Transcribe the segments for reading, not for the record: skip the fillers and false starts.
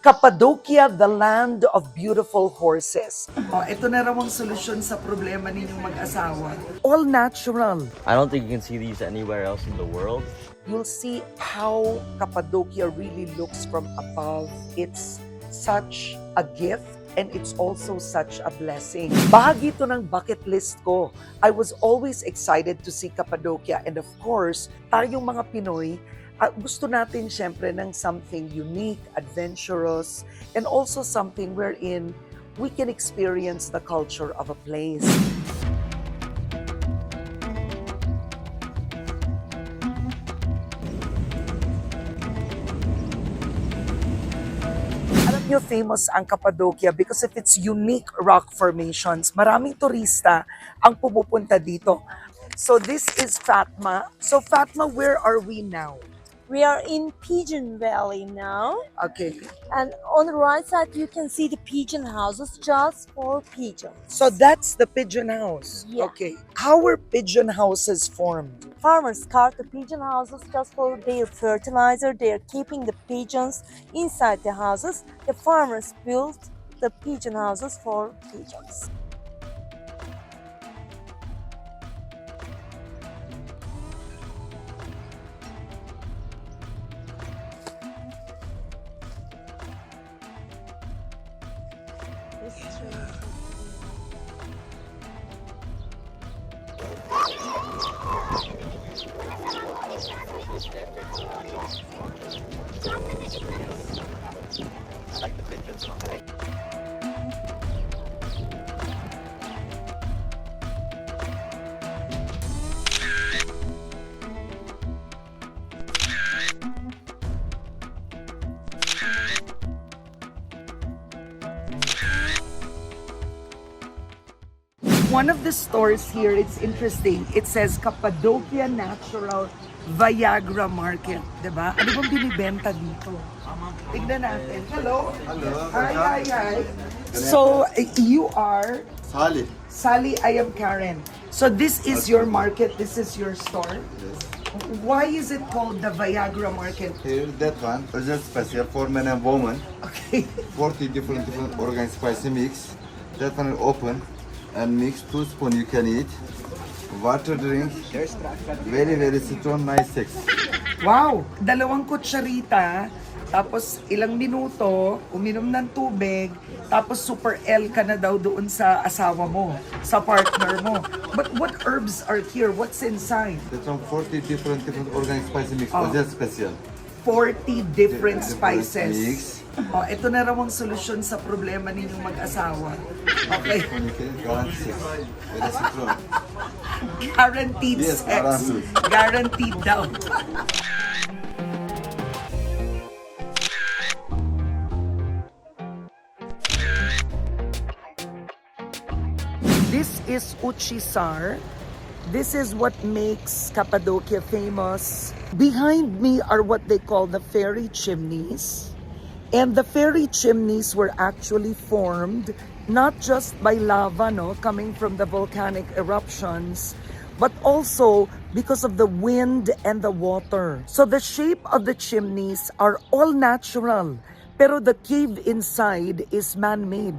Cappadocia, the land of beautiful horses. Ito na raw ang solusyon sa problema ninyong mag-asawa. All natural. I don't think you can see these anywhere else in the world. You'll see how Cappadocia really looks from above. It's such a gift and it's also such a blessing. Bahagi ito ng bucket list ko. I was always excited to see Cappadocia, and of course, tayong mga Pinoy, gusto natin syempre ng something unique, adventurous, and also something wherein we can experience the culture of a place. Alam niyo, famous ang Cappadocia because of its unique rock formations. Maraming turista ang pumupunta dito. So this is Fatma. So Fatma, where are we now? We are in Pigeon Valley now, Okay. and on the right side you can see the pigeon houses just for pigeons. So that's the pigeon house. Yeah. Okay. How were pigeon houses formed? Farmers carve the pigeon houses just for their fertilizer. They are keeping the pigeons inside the houses. The farmers built the pigeon houses for pigeons. One of the stores here, it's interesting. It says Cappadocia Natural Viagra Market. Diba? Ano bang binibenta dito? Tignan natin. Hello? Hello. Hi. So, you are? Salih. Sally, I am Karen. So this is your market, this is your store. Yes. Why is it called the Viagra Market? Here, that one, is special for men and women. Okay. 40 different organ spicy mix. That one is open and mix 2 spoon you can eat. Water drink. Very, very strong, nice sex. Wow! 2 kutsarita, tapos ilang minuto, uminom ng tubig, tapos super L ka na daw doon sa asawa mo, sa partner mo. But what herbs are here? What's inside? That one 40 different organ spicy mix. Oh. That special. 40 different Different spices. mix. Ito na raw ang solusyon sa problema ninyong mag-asawa. Okay. You can guarantee sex. Very strong. Guaranteed Yes, sex. guaranteed. Guaranteed daw. This is Uchisar. This is what makes Cappadocia famous. Behind me are what they call the fairy chimneys. And the fairy chimneys were actually formed not just by lava coming from the volcanic eruptions, but also because of the wind and the water. So the shape of the chimneys are all natural, pero the cave inside is man-made.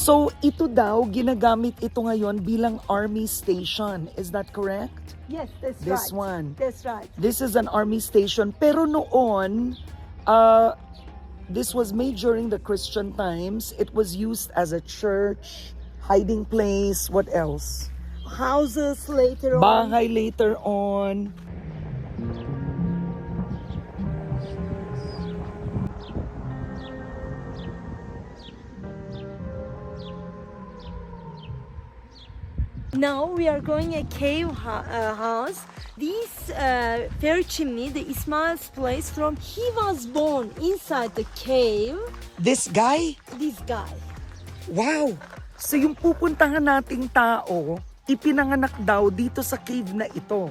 So ito daw, ginagamit ito ngayon bilang army station. Is that correct? Yes, that's This right. one. That's right. This is an army station. Pero noon, this was made during the Christian times. It was used as a church, hiding place. What else? Houses later on. Bahay later on. Now we are going a cave house. This fairy chimney, the Ismail's place from, he was born inside the cave. This guy? This guy. Wow! So yung pupuntahan nating tao, ipinanganak daw dito sa cave na ito.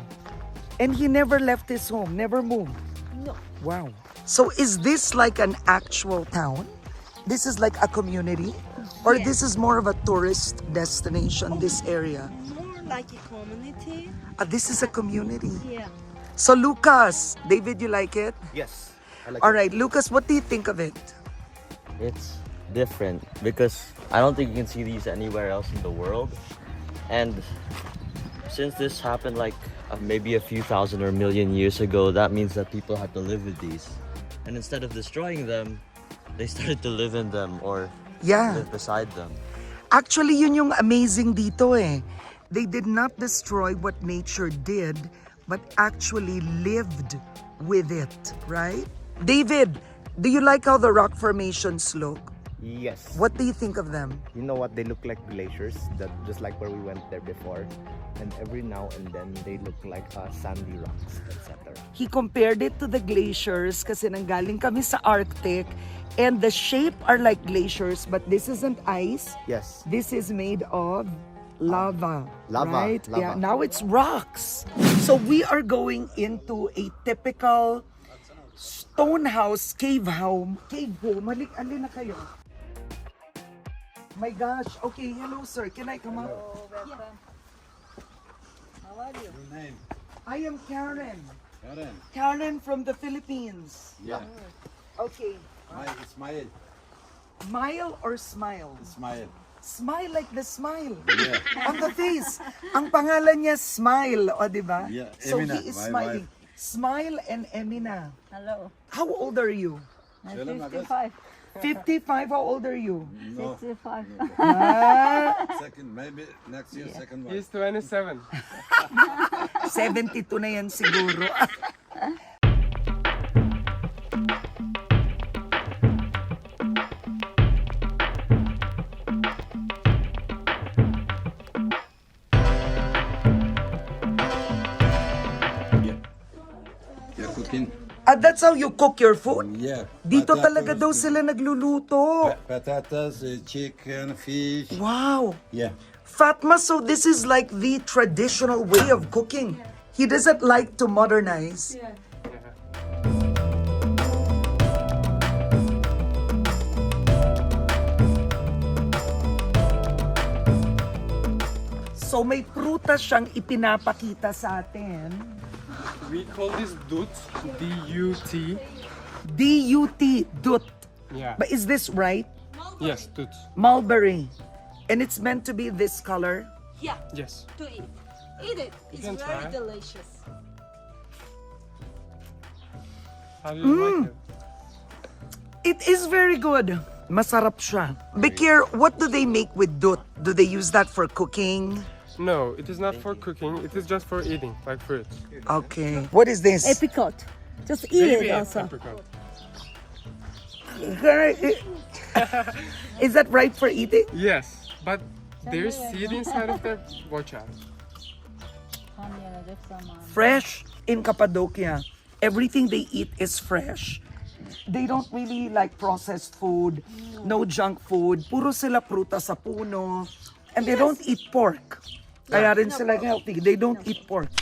And he never left his home, never moved. No. Wow. So is this like an actual town? This is like a community? Or Yes. this is more of a tourist destination, this area? More like a community. This is a community. Yeah. So Lucas, David, you like it? Yes. All right, Lucas, what do you think of it? It's different because I don't think you can see these anywhere else in the world. And since this happened like maybe a few thousand or million years ago, that means that people had to live with these. And instead of destroying them, they started to live in them or Yeah. live beside them. Actually, yun yung amazing dito eh. They did not destroy what nature did, but actually lived with it, right? David, do you like how the rock formations look? Yes. What do you think of them? You know what? They look like glaciers, that just like where we went there before. And every now and then they look like sandy rocks, etc. He compared it to the glaciers kasi nanggaling kami sa Arctic and the shape are like glaciers but this isn't ice. Yes. This is made of lava. Lava, Right? lava. Yeah, now it's rocks. So we are going into a typical stone house, cave home. Cave home. Alin na kayo? My gosh. Okay, hello sir. Can I come up? How are you? Your name? I am Karen. Karen. Karen from the Philippines. Yeah. Okay. Ismail. Smile or smile? Ismail. Smile like the smile. Yeah. On the face. Ang pangalan niya Smile, o di ba? Yeah, So Emina, he is my smiling. Smile and Emina. Hello. How old are you? I'm Tell him, I guess. 55. 55. How old are you? No, 65. second, maybe next year, second one. He's 27. 72 na yan siguro. You're cooking? That's how you cook your food? Yeah. Dito Potatoes, talaga daw sila nagluluto. Potatoes, chicken, fish. Wow. Yeah. Fatma, so this is like the traditional way of cooking. He doesn't like to modernize. So may prutas siyang ipinapakita sa atin. We call this dut, D-U-T. D-U-T, dut. Yeah. But is this right? Yes, dut. Mulberry. And it's meant to be this color? Yeah, Yes. to eat. Eat it. It's can very try. delicious. How do you like it? It is very good. Masarap siya. Bakir, what do they make with dut? Do they use that for cooking? No, it is not for cooking. It is just for eating, like fruit. Okay. What is this? Apricot. Just eat Maybe it a also. apricot. Is that right for eating? Yes, but there's seed inside of the watch out. Fresh in Cappadocia. Everything they eat is fresh. They don't really like processed food, no junk food. Puro sila pruta sa puno. And they don't eat pork. Kaya rin sila healthy. They don't eat pork.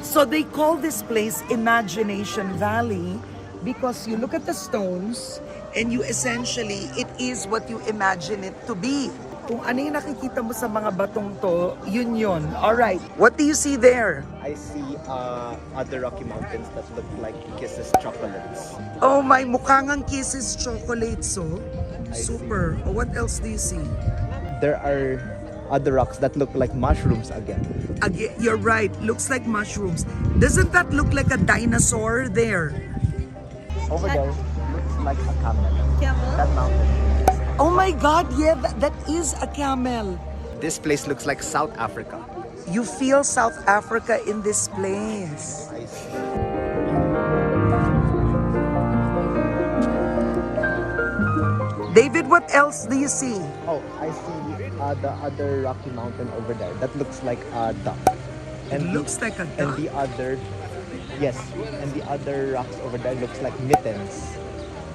So they call this place Imagination Valley because you look at the stones and you essentially, it is what you imagine it to be. Kung ano yung nakikita mo sa mga batong to, yun yun. Alright, what do you see there? I see other Rocky Mountains that look like Kisses chocolates. Oh my, mukhang ang Kisses chocolates, so. Super. Oh, what else do you see? There are other rocks that look like mushrooms again. Again, you're right, looks like mushrooms. Doesn't that look like a dinosaur there? Over there looks like a camel. Camel? That mountain. Oh my God, yeah, that is a camel. This place looks like South Africa. You feel South Africa in this place. I see. David, what else do you see? Oh, I see the other Rocky Mountain over there. That looks like a duck. It looks like a And duck. the other, yes, and the other rocks over there looks like mittens.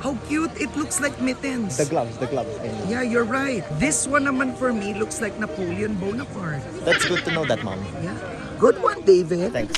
How cute! It looks like mittens. The gloves, I know. Yeah, you're right. This one naman for me looks like Napoleon Bonaparte. That's good to know that, Mom. Yeah. Good one, David. Thanks.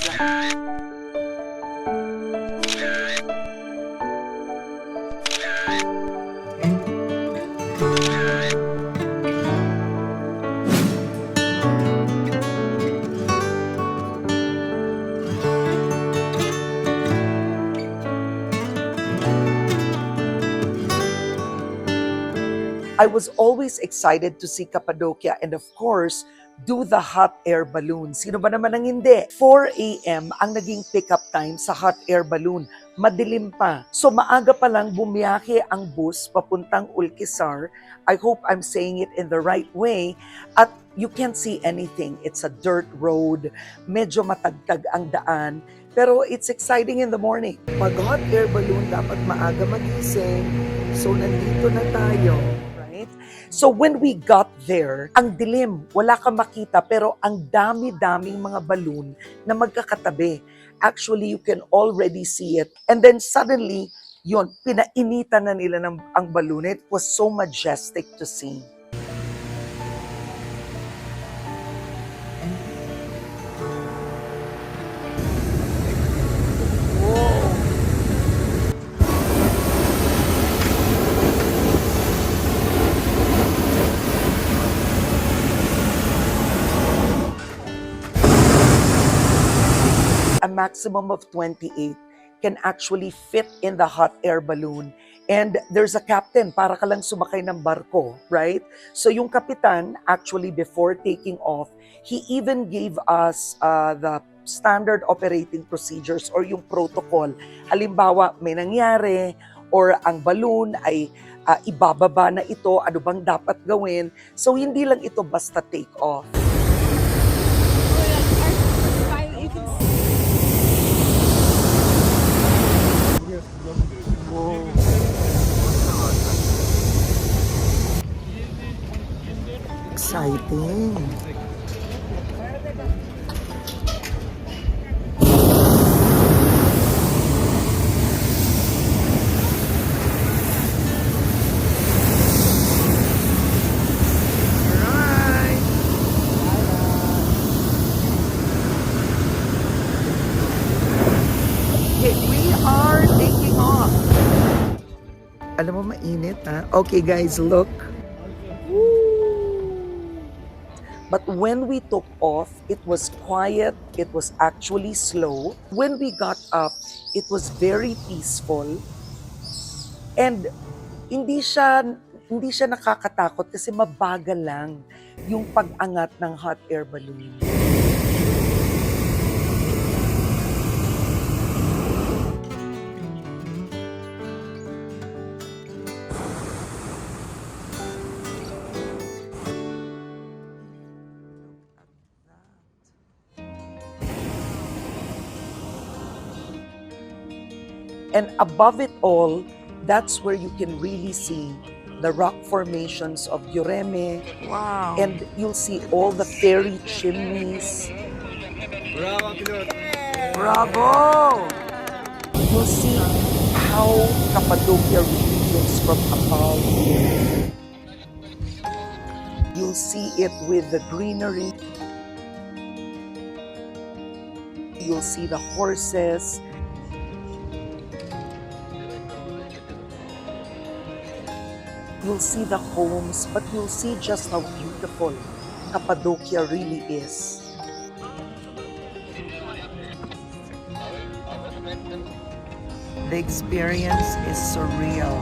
I was always excited to see Cappadocia and of course, do the hot air balloon. Sino ba naman ang hindi? 4 a.m. ang naging pick-up time sa hot air balloon. Madilim pa. So maaga pa lang bumiyahe ang bus papuntang Ulquisar. I hope I'm saying it in the right way. At you can't see anything. It's a dirt road. Medyo matagtag ang daan. Pero it's exciting in the morning. Pag hot air balloon, dapat maaga magising. So nandito na tayo. So when we got there, ang dilim, wala kang makita pero ang dami-daming mga balloon na magkakatabi. Actually, you can already see it. And then suddenly, yun, pinainitan na nila ang balloon. It was so majestic to see. A maximum of 28 can actually fit in the hot air balloon. And there's a captain, para ka lang sumakay ng barko, right? So yung kapitan, actually before taking off, he even gave us the standard operating procedures or yung protocol. Halimbawa, may nangyari or ang balloon ay ibababa na ito, ano bang dapat gawin. So hindi lang ito basta take off. Exciting. Alam mo, mainit ha? Okay guys, look. But when we took off, it was quiet, it was actually slow. When we got up, it was very peaceful. And hindi siya nakakatakot kasi mabagal lang yung pag-angat ng hot air balloon. And above it all, that's where you can really see the rock formations of Yoreme. Wow. And you'll see all the fairy chimneys. Bravo! You'll see how Cappadocia really looks from above. You'll see it with the greenery. You'll see the horses. You'll see the homes, but you'll see just how beautiful Cappadocia really is. The experience is surreal.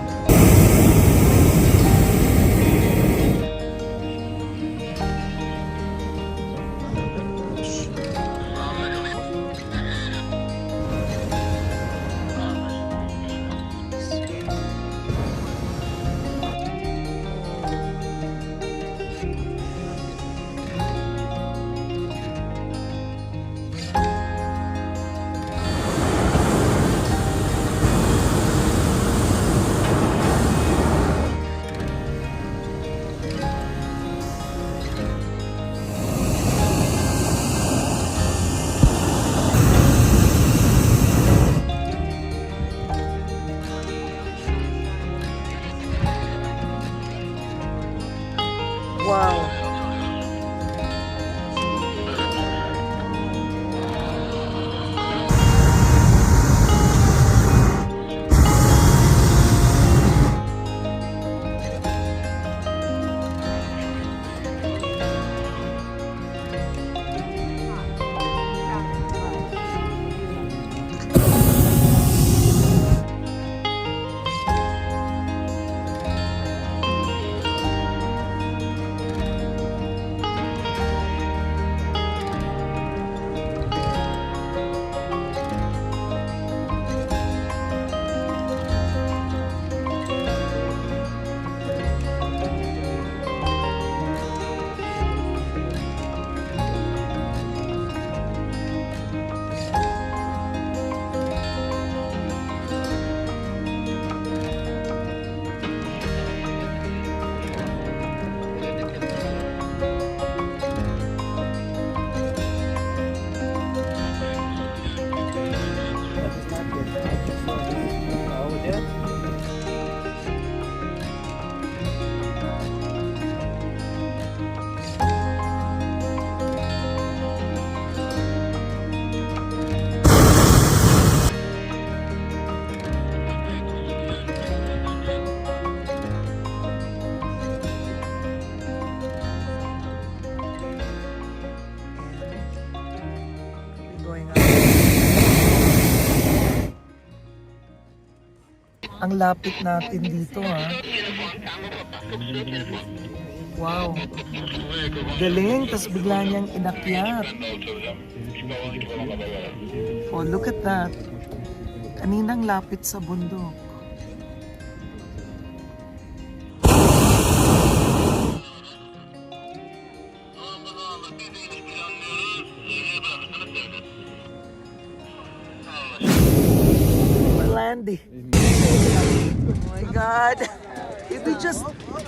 Ang lapit natin dito, ha? Wow. Galing, tas bigla niyang inakyat. Oh, look at that. Kaninang lapit sa bundok. We're landing. Oh my God.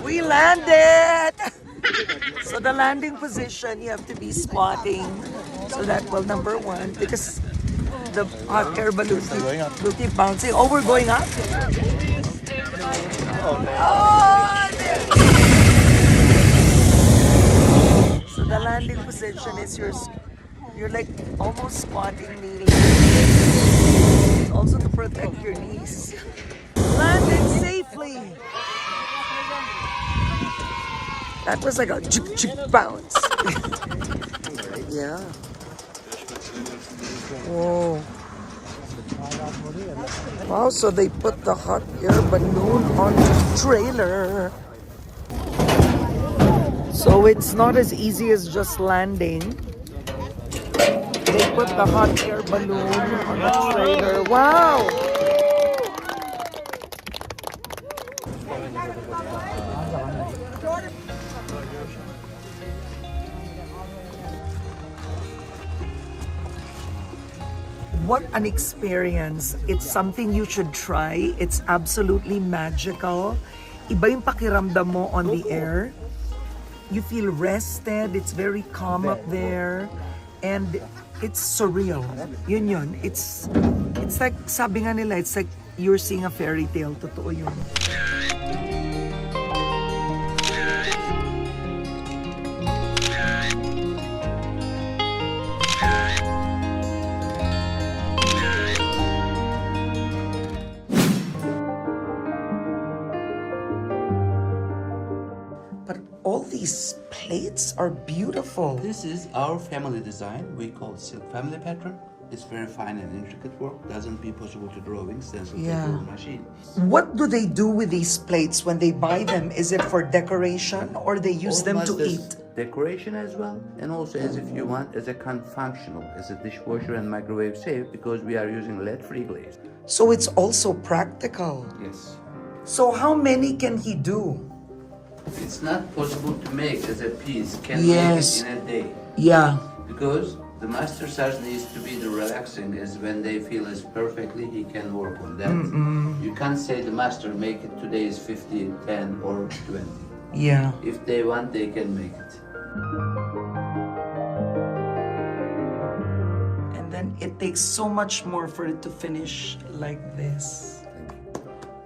We landed. So the landing position, you have to be squatting. So that will number one, because the hot air balloon will keep bouncing. Oh, we're going up? Oh, so the landing position is you're like almost squatting kneeling. It's also to protect your knees. Landed safely. That was like a chip bounce. Yeah. Whoa. Wow, so they put the hot air balloon on the trailer. So it's not as easy as just landing. They put the hot air balloon on the trailer. Wow! What an experience. It's something you should try. It's absolutely magical. Iba yung pakiramdam mo on the air. You feel rested. It's very calm up there. And it's surreal. Yun. It's like, sabi nga nila, it's like you're seeing a fairy tale. Totoo yun. All these plates are beautiful. This is our family design. We call it silk family pattern. It's very fine and intricate work. Doesn't be possible to drawing stencil paper machine. What do they do with these plates when they buy them? Is it for decoration or they use them to eat? Decoration as well, and also as if you want as a kind of functional, as a dishwasher and microwave safe, because we are using lead-free glaze. So it's also practical. Yes. So how many can he do? It's not possible to make as a piece. Can Yes. make it in a day. Yeah. Because the master size needs to be the relaxing, is when they feel is perfectly, he can work on that. You can't say the master make it today is 50, 10 or 20. Yeah. If they want, they can make it. And then it takes so much more for it to finish like this.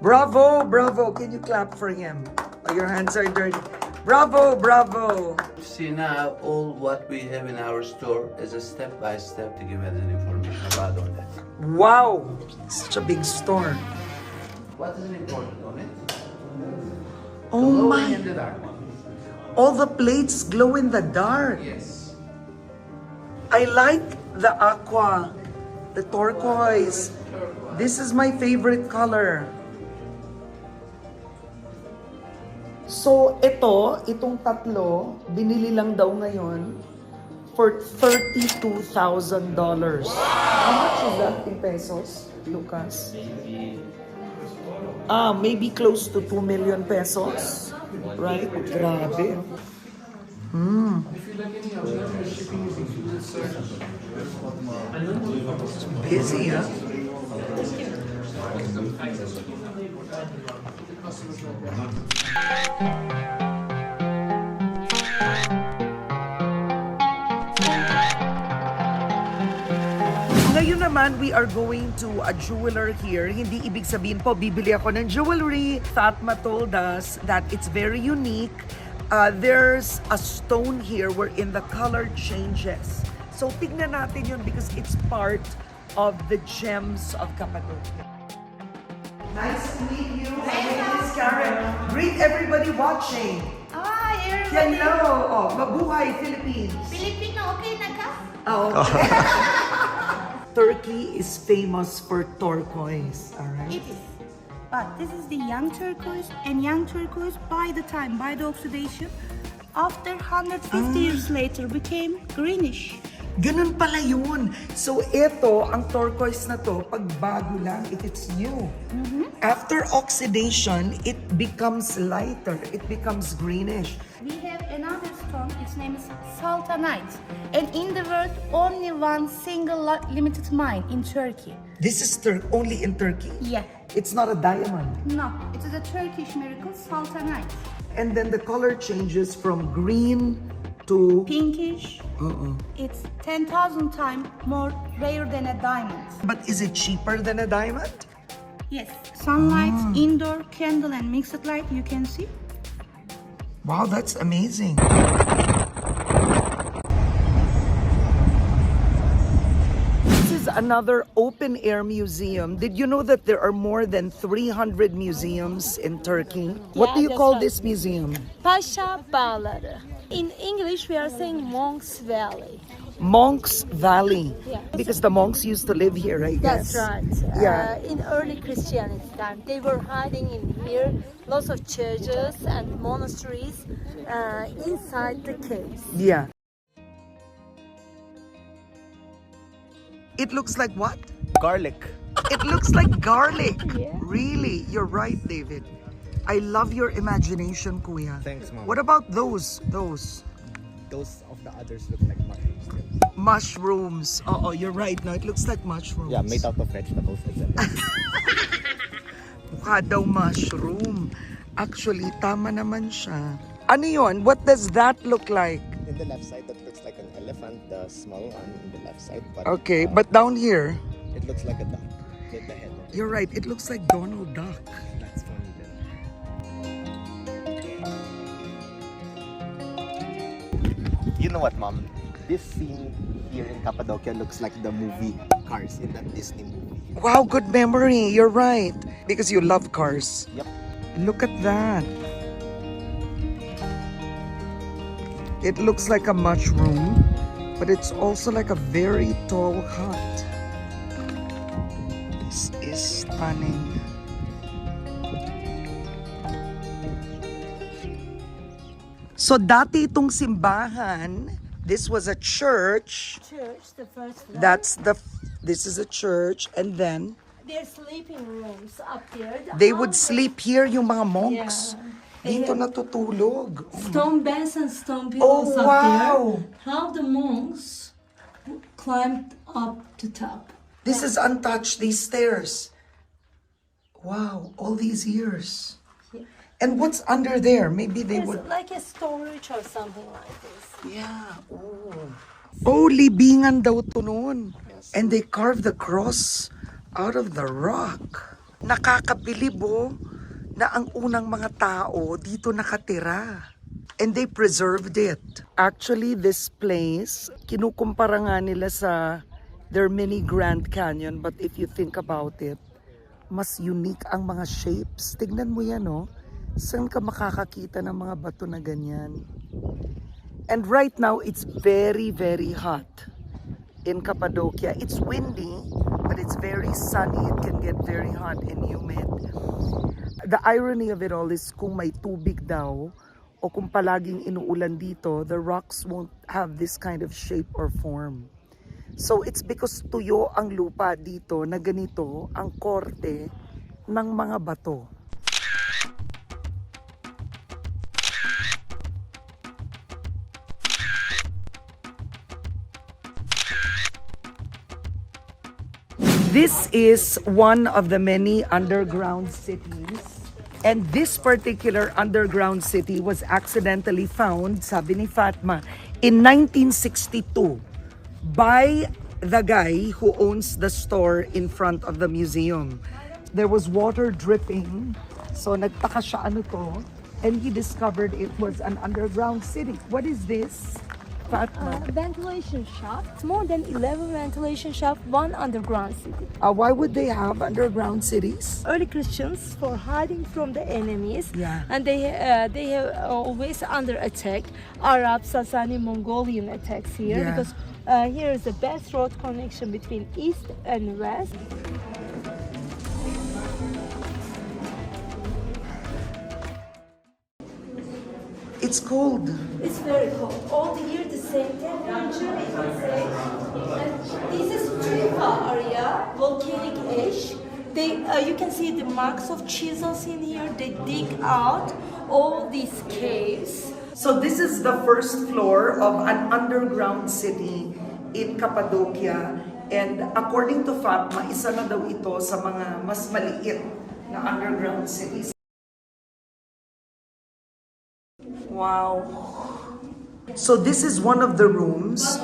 Bravo, bravo. Can you clap for him? Oh, your hands are dirty. Bravo, bravo. See now all what we have in our store is a step by step to give us an information about all that. Wow. Such a big store. What is important on it? Oh Glowing my. in the dark. All the plates glow in the dark. Yes. I like the aqua, the turquoise. This is my favorite color. So, itong tatlo, binili lang daw ngayon for $32,000. How much is that in pesos, Lucas? Maybe close to 2 million pesos. Right? Grabe. It's busy, huh? Ngayon naman, we are going to a jeweler here. Hindi ibig sabihin po, bibili ako ng jewelry. Fatma told us that it's very unique. There's a stone here wherein the color changes. So, tignan natin yun because it's part of the gems of Cappadocia. Nice to meet you. My name is Karen. Greet everybody watching. Hi, everybody. Hello. Oh, mabuhay, Philippines. Filipino, okay na ka? Oh, okay. Turkey is famous for turquoise, all right? It is. But this is the young turquoise, and young turquoise by the oxidation, after 150 years later became greenish. Ganun pala yun. So ito, ang turquoise na to, pag bago lang, if it's new. After oxidation, it becomes lighter. It becomes greenish. We have another stone, its name is sultanite. And in the world, only one single limited mine in Turkey. This is only in Turkey. Yeah. It's not a diamond. No, it is a Turkish miracle, sultanite. And then the color changes from green to Pinkish. It's 10,000 times more rare than a diamond. But is it cheaper than a diamond? Yes. Sunlight, indoor, candle, and mixed light, you can see. Wow, that's amazing. This is another open-air museum. Did you know that there are more than 300 museums in Turkey? What do you that's call right. this museum? Paşa Bağları. In English, we are saying Monks Valley. Monks Valley. Yeah. Because the monks used to live here, I guess. That's right. Yeah. In early Christianity time, they were hiding in here. Lots of churches and monasteries inside the caves. Yeah. It looks like what? Garlic. It looks like garlic. Yeah. Really? You're right, David. I love your imagination, Kuya. Thanks, Mom. What about those? Those of the others look like mushrooms too. Mushrooms. Oh, you're right. No, it looks like mushrooms. Yeah, made out of vegetables, etc. Mukha daw mushroom. Actually, tama naman siya. Ano yun? What does that look like? In the left side, that looks like an elephant, the small one in the left side. But, Okay, but down here, it looks like a duck with the head. you're right. It looks like Donald Duck. That's funny then. You know what, Mom? This scene here in Cappadocia looks like the movie Cars in that Disney movie. Wow, good memory. You're right. Because you love cars. Yep. Look at that. It looks like a mushroom, but it's also like a very tall hut. This is stunning. So dati itong simbahan, this was a church. Church, the first floor. This is a church, and then There's sleeping rooms up there. they would sleep here, yung mga monks. Yeah. Dito natutulog. Stone beds and stone pillows Oh, up wow. there. How the monks climbed up to top. This is untouched, these stairs. Wow, all these years. Yeah. And what's under there? Maybe they It's would... like a storage or something like this. Yeah, oh, libingan daw to noon. And they carved the cross out of the rock. Nakakabilib na ang unang mga tao dito nakatira. And they preserved it. Actually, this place, kinukumpara nga nila sa their mini Grand Canyon. But if you think about it, mas unique ang mga shapes. Tignan mo yan, oh. Saan ka makakakita ng mga bato na ganyan? And right now, it's very, very hot in Cappadocia. It's windy, but it's very sunny. It can get very hot and humid. The irony of it all is kung may tubig daw, o kung palaging inuulan dito, the rocks won't have this kind of shape or form. So it's because tuyo ang lupa dito na ganito ang korte ng mga bato. This is one of the many underground cities. And this particular underground city was accidentally found, sabi ni Fatma, in 1962 by the guy who owns the store in front of the museum. There was water dripping, so nagtaka siya ano to, and he discovered it was an underground city. What is this, Fatma? Ventilation shaft. More than 11 ventilation shaft, one underground city. Why would they have underground cities? Early Christians for hiding from the enemies. Yeah. And they have always under attack. Arab, Sasani, Mongolian attacks here Yeah. because here is the best road connection between east and west. It's cold. It's very cold. All the year the same temperature, you can say. And this is tufa area, volcanic ash. You can see the marks of chisels in here. They dig out all these caves. So this is the first floor of an underground city in Cappadocia. And according to Fatma, isa na daw ito sa mga mas maliit na underground cities. Wow. So this is one of the rooms.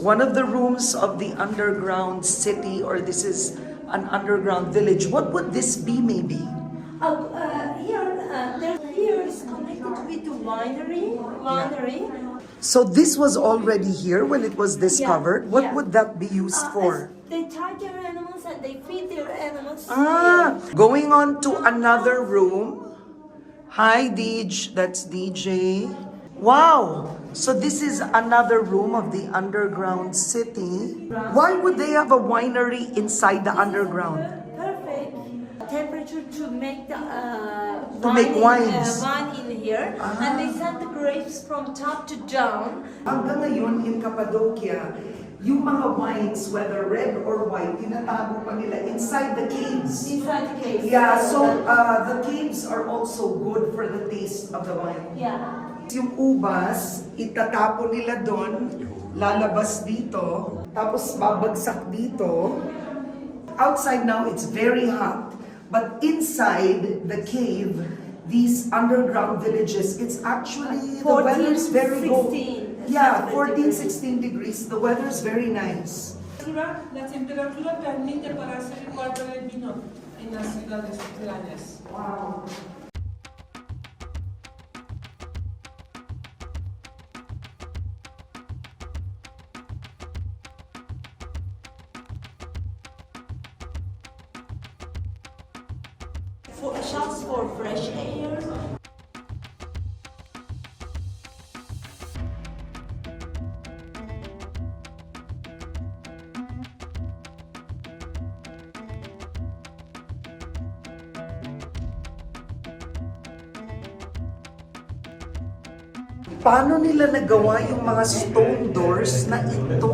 One of the rooms of the underground city, or this is an underground village. What would this be maybe? Here is connected with the winery. So this was already here when it was discovered. Yeah, What yeah. would that be used for? They tie their animals and they feed their animals. Going on to another room. Hi, Dij. That's DJ. Wow. So this is another room of the underground city. Why would they have a winery inside the underground? Perfect temperature to make the make wines. wine in here, and they send the grapes from top to down. Hanggang ngayon in Cappadocia, yung mga wines, whether red or white, tinatago pa nila inside the caves. Inside the caves. Yeah, so the caves are also good for the taste of the wine. Yeah. Yung ubas, itatapon nila doon, lalabas dito, tapos babagsak dito. Outside now, it's very hot. But inside the cave, these underground villages, it's actually, the 14, weather's very good. 16. Yeah, 14, 16 degrees. The weather's very nice. La temperatura permite para hacer el cuarto del vino en las ciudades grandes. Wow. Shops for fresh air. Paano nila nagawa yung mga stone doors na ito?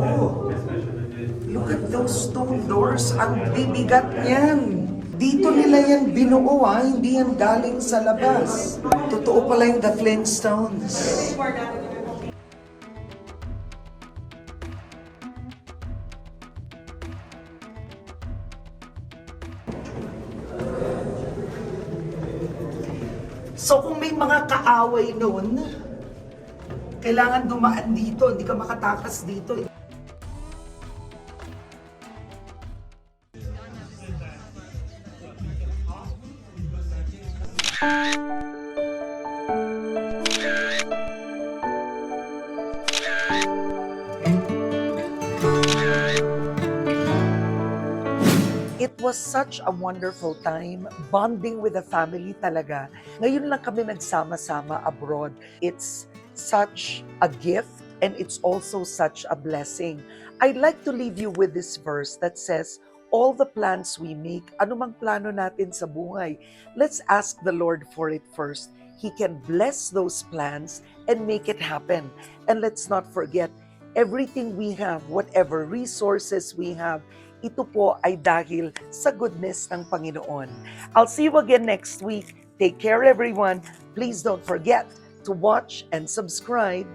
Look at those stone doors. Ang bibigat niyan. Dito nila yan binuo hindi yan galing sa labas. Totoo pala yung the Flintstones. So kung may mga kaaway noon, kailangan dumaan dito, hindi ka makatakas dito. It was such a wonderful time, bonding with the family talaga. Ngayon lang kami nagsama-sama abroad. It's such a gift and it's also such a blessing. I'd like to leave you with this verse that says, all the plans we make, anumang plano natin sa buhay, let's ask the Lord for it first. He can bless those plans and make it happen. And let's not forget, everything we have, whatever resources we have, ito po ay dahil sa goodness ng Panginoon. I'll see you again next week. Take care, everyone. Please don't forget to watch and subscribe.